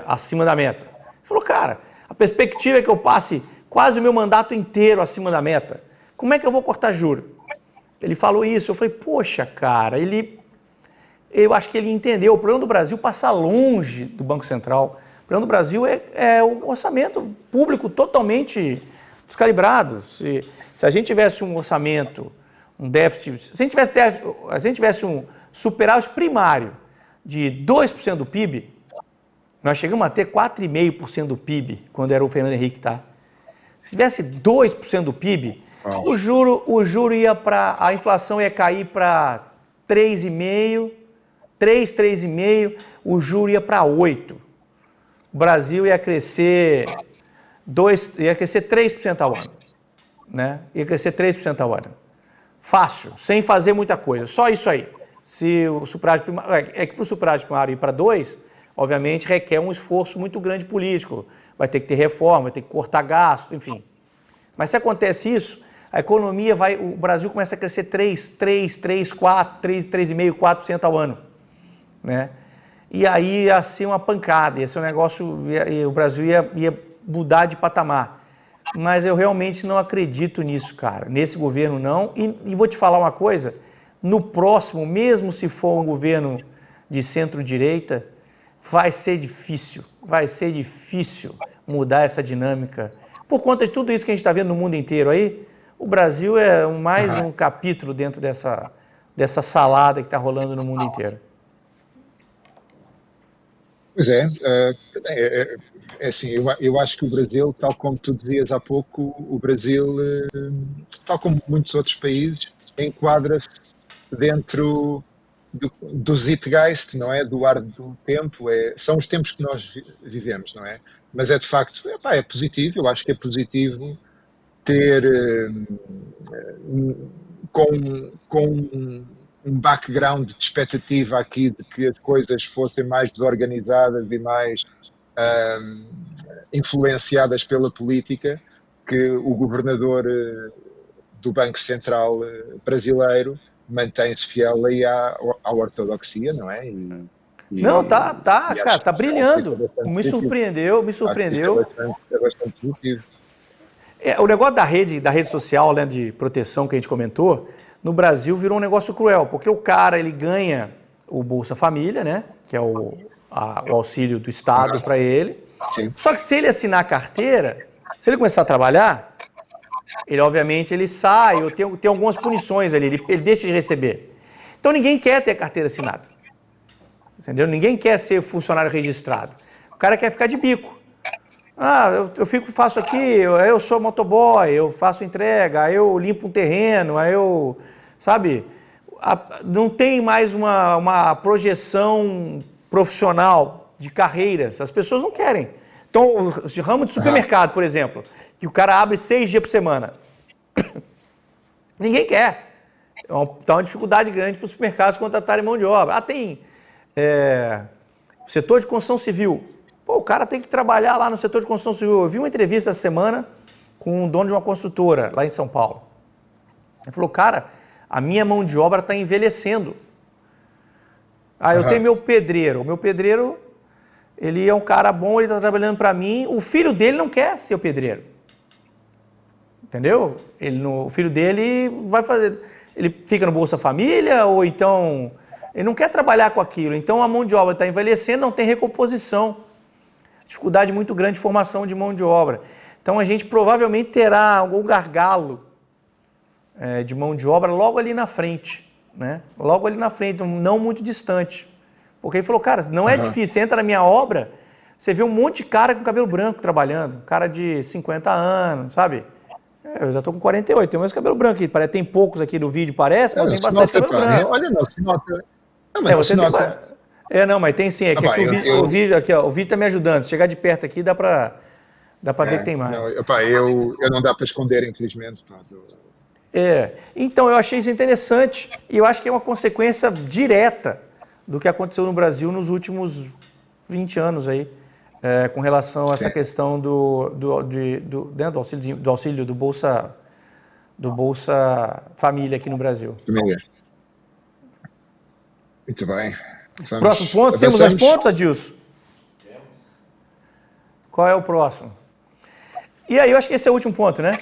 acima da meta. Ele falou, cara, a perspectiva é que eu passe quase o meu mandato inteiro acima da meta. Como é que eu vou cortar juro? Ele falou isso, eu falei, poxa, cara, eu acho que ele entendeu. O problema do Brasil passa longe do Banco Central. O problema do Brasil é o orçamento público totalmente descalibrado. Se a gente tivesse um orçamento, um déficit, se a gente tivesse um superávit primário de 2% do PIB, nós chegamos a ter 4,5% do PIB, quando era o Fernando Henrique, tá? Se tivesse 2% do PIB, o juro ia a inflação ia cair para 3,5%, 3,5%, o juro ia para 8%. O Brasil ia crescer 3% ao ano, né? Ia crescer 3% ao ano. Fácil, sem fazer muita coisa, só isso aí. Se o superávit primário, que para o superávit primário ir para 2%, obviamente requer um esforço muito grande político. Vai ter que ter reforma, vai ter que cortar gasto, enfim. Mas se acontece isso, a economia o Brasil começa a crescer 3,5%, 4% ao ano, né? E aí ia ser uma pancada, ia ser um negócio, o Brasil ia mudar de patamar. Mas eu realmente não acredito nisso, cara. Nesse governo não. E vou te falar uma coisa, no próximo, mesmo se for um governo de centro-direita, vai ser difícil mudar essa dinâmica. Por conta de tudo isso que a gente está vendo no mundo inteiro aí, o Brasil é mais um capítulo dentro dessa salada que está rolando no mundo inteiro. Pois é assim, eu acho que o Brasil, tal como tu dizias há pouco, o Brasil, tal como muitos outros países, enquadra-se dentro do Zeitgeist, não é? Do ar do tempo, são os tempos que nós vivemos, não é? Mas é de facto, epá, é positivo, eu acho que é positivo ter, com um background de expectativa aqui de que as coisas fossem mais desorganizadas e mais hum, influenciadas pela política, que o governador do Banco Central brasileiro mantém-se fiel aí à ortodoxia, não é? Não, tá, E cara, tá acho que isso é brilhando. bastante Me positivo. surpreendeu, me Acho que isso surpreendeu. é bastante positivo. O negócio da rede social, né, de proteção que a gente comentou, no Brasil virou um negócio cruel, porque o cara ele ganha o Bolsa Família, né, que é o auxílio do Estado para ele. Sim. Só que se ele assinar a carteira, se ele começar a trabalhar, ele obviamente ele sai, ou tem algumas punições ali, ele deixa de receber. Então ninguém quer ter a carteira assinada, entendeu? Ninguém quer ser funcionário registrado. O cara quer ficar de bico. Faço aqui, eu sou motoboy, eu faço entrega, aí eu limpo um terreno, aí eu, sabe? Não tem mais uma projeção profissional de carreiras, as pessoas não querem. Então, o ramo de supermercado, por exemplo, que o cara abre 6 dias por semana, ninguém quer. Está uma dificuldade grande para os supermercados contratarem mão de obra. Tem setor de construção civil. Pô, o cara tem que trabalhar lá no setor de construção civil. Eu vi uma entrevista essa semana com um dono de uma construtora lá em São Paulo. Ele falou, cara, a minha mão de obra está envelhecendo. Eu tenho meu pedreiro. O meu pedreiro, ele é um cara bom, ele está trabalhando para mim. O filho dele não quer ser o pedreiro. Entendeu? O filho dele vai fazer... Ele fica no Bolsa Família ou então... Ele não quer trabalhar com aquilo. Então a mão de obra está envelhecendo, não tem recomposição. Dificuldade muito grande de formação de mão de obra. Então a gente provavelmente terá algum gargalo de mão de obra logo ali na frente, né? Logo ali na frente, não muito distante. Porque ele falou, cara, não é difícil, você entra na minha obra, você vê um monte de cara com cabelo branco trabalhando, cara de 50 anos, sabe? Eu já estou com 48, tenho mais cabelo branco aqui, tem poucos aqui no vídeo, parece, mas tem bastante cabelo branco. Olha, não se nota. Não, mas não se nota. Não, mas tem sim. Aqui o vídeo está me ajudando. Se chegar de perto aqui, dá para ver que tem mais. Não, eu não dá para esconder, infelizmente. Então, eu achei isso interessante e eu acho que é uma consequência direta do que aconteceu no Brasil nos últimos 20 anos aí, com relação a essa questão do auxílio do Bolsa Família aqui no Brasil. Família. Muito bem. Próximo ponto, temos mais pontos, Adilson? Qual é o próximo? E aí, eu acho que esse é o último ponto, né?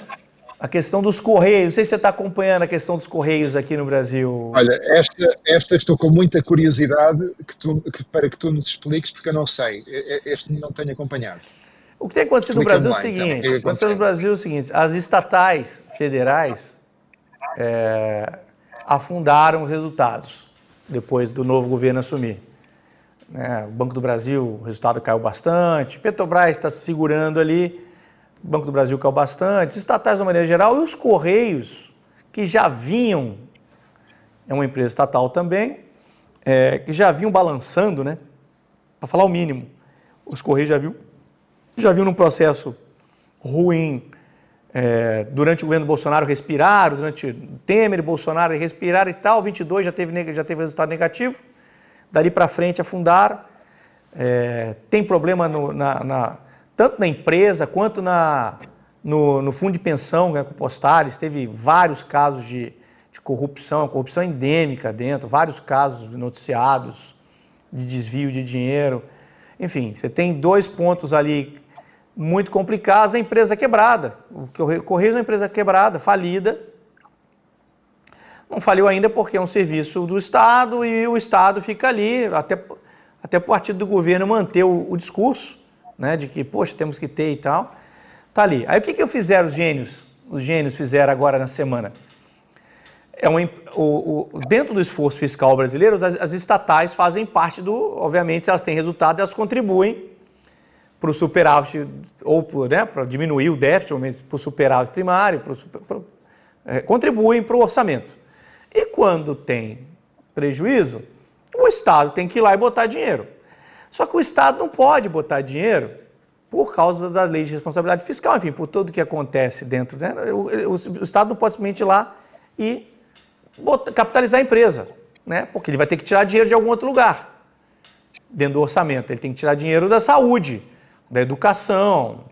A questão dos Correios. Não sei se você está acompanhando a questão dos Correios aqui no Brasil. Olha, esta estou com muita curiosidade para que tu nos expliques, porque eu não sei. Este não tenho acompanhado. O que tem acontecido no Brasil é o seguinte. Aconteceu no Brasil é o seguinte. As estatais federais afundaram os resultados depois do novo governo assumir. O Banco do Brasil, o resultado caiu bastante, Petrobras está se segurando ali, o Banco do Brasil caiu bastante, estatais de uma maneira geral, e os Correios, que já vinham, é uma empresa estatal também, que já vinham balançando, né, para falar o mínimo, os Correios já vinham num processo ruim, durante o governo Bolsonaro respiraram, durante Temer e Bolsonaro respiraram e tal, 22 já teve resultado negativo, dali para frente afundaram, tem problema tanto na empresa quanto no fundo de pensão, com Postales, teve vários casos de corrupção endêmica dentro, vários casos noticiados de desvio de dinheiro, enfim, você tem 2 pontos ali muito complicados, a empresa quebrada. O Correios é uma empresa quebrada, falida. Não faliu ainda porque é um serviço do Estado e o Estado fica ali, até o partido do governo manter o discurso, né, de que, poxa, temos que ter e tal. Tá ali. Aí o que fizeram os gênios? Os gênios fizeram agora na semana. dentro do esforço fiscal brasileiro, as estatais fazem parte obviamente, se elas têm resultado, elas contribuem para o superávit, ou para diminuir o déficit, ou para o superávit primário, contribuem para o orçamento. E quando tem prejuízo, o Estado tem que ir lá e botar dinheiro. Só que o Estado não pode botar dinheiro por causa da lei de responsabilidade fiscal, enfim, por tudo que acontece dentro. Né? O Estado não pode simplesmente ir lá e capitalizar a empresa, né? Porque ele vai ter que tirar dinheiro de algum outro lugar, dentro do orçamento. Ele tem que tirar dinheiro da saúde, da educação,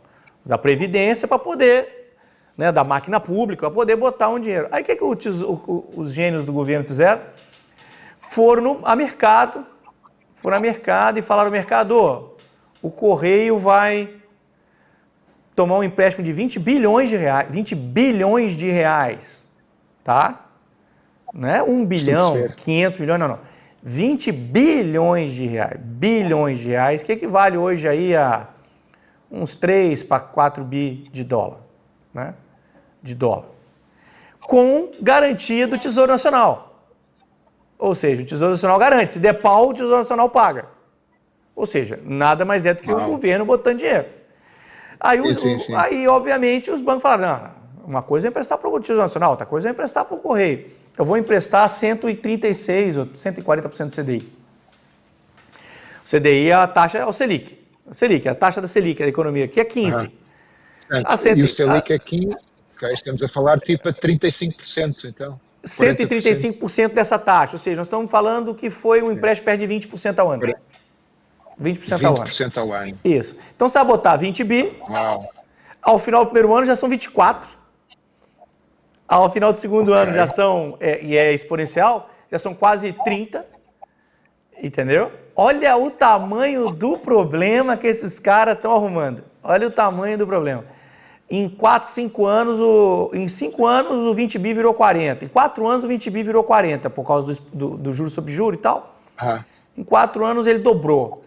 da previdência, para poder, né, da máquina pública, para poder botar um dinheiro. Aí o que os gênios do governo fizeram? Foram ao mercado e falaram ao mercado, o Correio vai tomar um empréstimo de 20 bilhões de reais, tá? Não é 1 bilhão, 500 milhões, não. 20 bilhões de reais, que equivale hoje aí a uns 3 para 4 bi de dólar, né? De dólar. Com garantia do Tesouro Nacional. Ou seja, o Tesouro Nacional garante, se der pau, o Tesouro Nacional paga. Ou seja, nada mais é do que o governo botando dinheiro. Aí, obviamente, os bancos falaram, não, uma coisa é emprestar para o Tesouro Nacional, outra coisa é emprestar para o Correio. Eu vou emprestar 136% ou 140% do CDI. O CDI é a taxa, é o Selic. A taxa da Selic, da economia, que é 15%. E o Selic é 15%, estamos a falar tipo a 35%, então. 135% dessa taxa, ou seja, nós estamos falando que foi um empréstimo perto de 20% ao ano. 20% ao ano. Isso. Então, você vai botar 20 bi, ao final do primeiro ano já são 24, ao final do segundo ano já são, e é exponencial, já são quase 30, entendeu? Olha o tamanho do problema que esses caras estão arrumando. Olha o tamanho do problema. Em 5 anos o 20 bi virou 40. Em 4 anos o 20 bi virou 40, por causa do juro sobre juro e tal. Em 4 anos ele dobrou.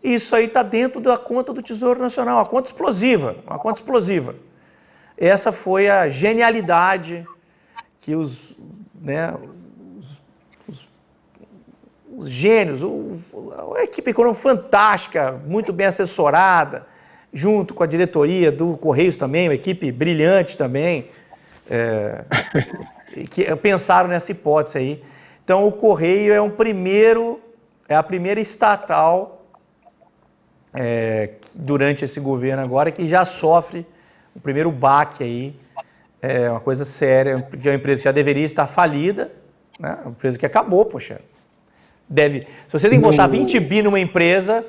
Isso aí está dentro da conta do Tesouro Nacional, uma conta explosiva. Essa foi a genialidade que os gênios, a equipe econômica fantástica, muito bem assessorada, junto com a diretoria do Correios também, uma equipe brilhante também, que pensaram nessa hipótese aí. Então, o Correio é a primeira estatal durante esse governo agora que já sofre o primeiro baque aí, uma coisa séria, porque a empresa já deveria estar falida, né? Uma empresa que acabou, poxa. Se você tem que botar 20 bi numa empresa,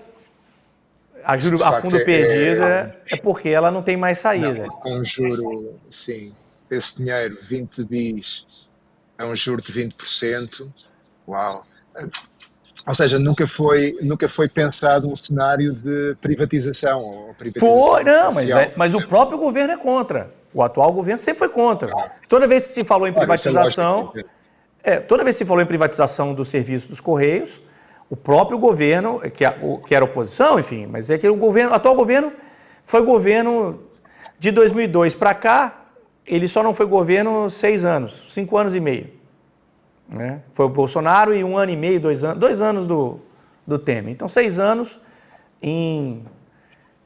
a fundo perdido, é porque ela não tem mais saída. Com juro, sim. Esse dinheiro, 20 bis, é um juro de 20%. Uau! Ou seja, nunca foi pensado um cenário de privatização. Mas o próprio governo é contra. O atual governo sempre foi contra. Toda vez que se falou em privatização, do serviço dos Correios, o próprio governo, que era oposição, enfim, mas é que o atual governo foi governo de 2002 para cá, ele só não foi governo 6 anos, 5 anos e meio. Né? Foi o Bolsonaro e 1 ano e meio, 2 anos do Temer. Então, 6 anos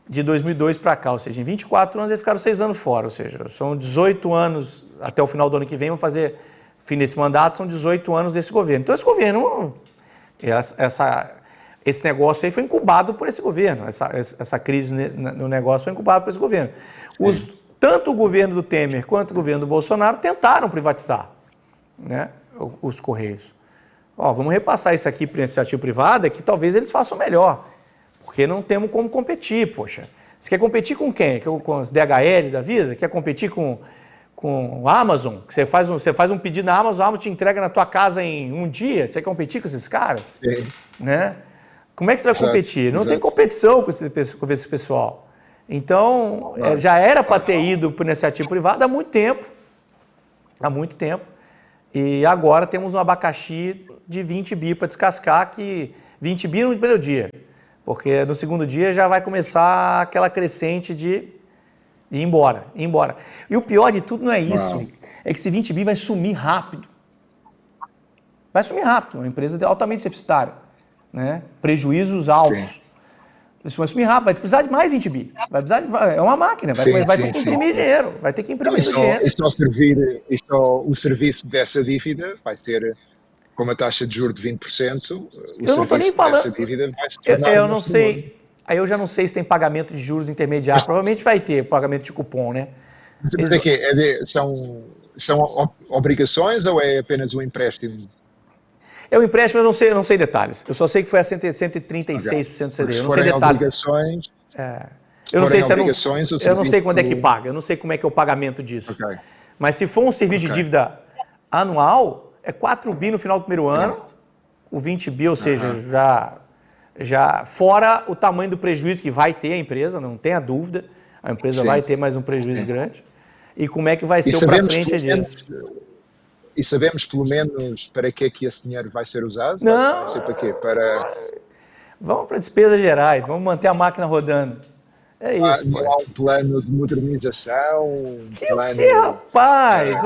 de 2002 para cá, ou seja, em 24 anos eles ficaram 6 anos fora, ou seja, são 18 anos, até o final do ano que vem, vamos fazer, fim desse mandato, são 18 anos desse governo. Então, esse governo, esse negócio aí foi incubado por esse governo, essa crise no negócio foi incubada por esse governo. Tanto o governo do Temer quanto o governo do Bolsonaro tentaram privatizar, né, os Correios. Vamos repassar isso aqui para a iniciativa privada, que talvez eles façam melhor, porque não temos como competir, poxa. Você quer competir com quem? Com os DHL da vida? Quer competir com o Amazon? Você faz um pedido na Amazon, a Amazon te entrega na tua casa em 1 dia? Você quer competir com esses caras? Sim. Né? Como é que você vai competir? Não tem competição com esse pessoal. Então, já era para ter ido para a iniciativa privada há muito tempo. E agora temos um abacaxi de 20 bi para descascar, que 20 bi no primeiro dia, porque no segundo dia já vai começar aquela crescente de ir embora. E o pior de tudo não é isso, é que esse 20 bi vai sumir rápido. Vai sumir rápido, uma empresa altamente deficitária, né? Prejuízos altos. Sim. Isso vai sumir rápido, vai precisar de mais 20 bi. É uma máquina, vai ter que imprimir dinheiro, vai ter que imprimir dinheiro. O serviço dessa dívida vai ser, com uma taxa de juros de 20%, Eu não estou nem falando. dessa dívida vai se tornar Eu não sei. Aí eu já não sei se tem pagamento de juros intermediários. Provavelmente vai ter pagamento de cupom, né? Mas é que são obrigações ou é apenas um empréstimo? É um empréstimo, eu não sei detalhes. Eu só sei que foi a 136% do CDI. Eu não sei detalhes. Eu não sei quando é que paga. Eu não sei como é que é o pagamento disso. Okay. Mas se for um serviço de dívida anual, é 4 bi no final do primeiro ano, o 20 bi, ou seja, já fora o tamanho do prejuízo que vai ter a empresa, não tenha dúvida, a empresa vai ter mais um prejuízo grande. E como é que vai ser o para frente disso? E sabemos pelo menos para que é que esse dinheiro vai ser usado? Não. Vai ser para quê? Vamos para despesas gerais, vamos manter a máquina rodando. É isso. Não há um plano de modernização? Que rapaz?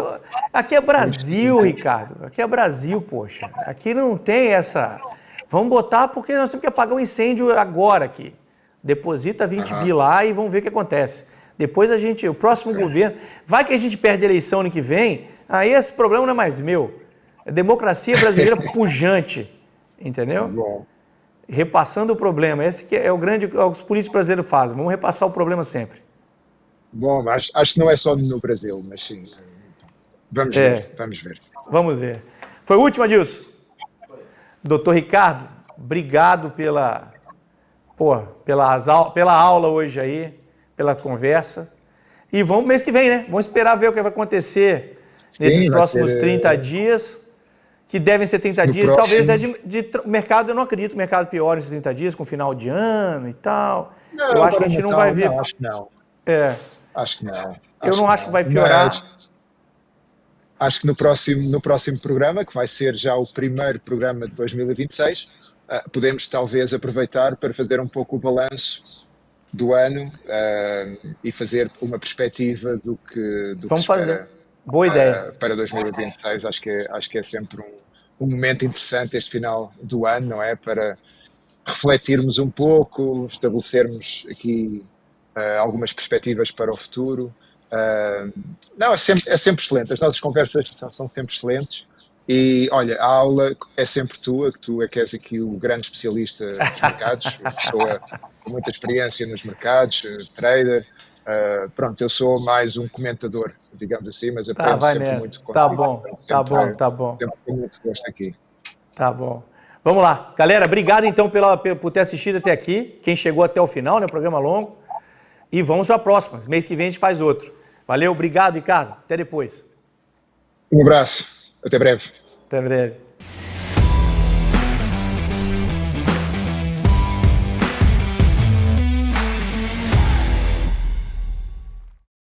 Aqui é Brasil, Ricardo. Aqui é Brasil, poxa. Aqui não tem essa... Vamos botar porque nós temos que apagar um incêndio agora aqui. Deposita 20 bi lá e vamos ver o que acontece. Depois o próximo governo... Vai que a gente perde a eleição ano que vem, aí esse problema não é mais meu. É democracia brasileira pujante, entendeu? Bom. Repassando o problema. Esse que é o grande que os políticos brasileiros fazem. Vamos repassar o problema sempre. Bom, mas acho que não é só no Brasil, mas sim. Vamos ver. Vamos ver. Foi o último, Adilson? Doutor Ricardo, obrigado pela aula hoje aí, pela conversa. E vamos mês que vem, né? Vamos esperar ver o que vai acontecer nesses próximos 30 dias, que devem ser 30 dias. Talvez de mercado, eu não acredito que o mercado piore nesses 30 dias, com final de ano e tal. Não, eu acho que a gente não vai ver. Não, acho que não. Acho que não. Eu não acho que vai piorar. Acho que no próximo programa, que vai ser já o primeiro programa de 2026, podemos talvez aproveitar para fazer um pouco o balanço do ano e fazer uma perspectiva do que Vamos fazer. Boa ideia. Para 2026. Acho que é sempre um momento interessante este final do ano, não é? Para refletirmos um pouco, estabelecermos aqui algumas perspectivas para o futuro. Não, é sempre excelente. As nossas conversas são sempre excelentes. E, olha, a aula é sempre tua, que tu é que és aqui o grande especialista nos mercados, pessoa com muita experiência nos mercados, trader. Pronto, eu sou mais um comentador, digamos assim, mas aprendo sempre muito contigo. Tá bom. Sempre com muito gosto aqui. Tá bom. Vamos lá. Galera, obrigado então por ter assistido até aqui. Quem chegou até o final, né? Programa longo. E vamos para a próxima. Mês que vem a gente faz outro. Valeu, obrigado, Ricardo. Até depois. Um abraço. Até breve. Até breve.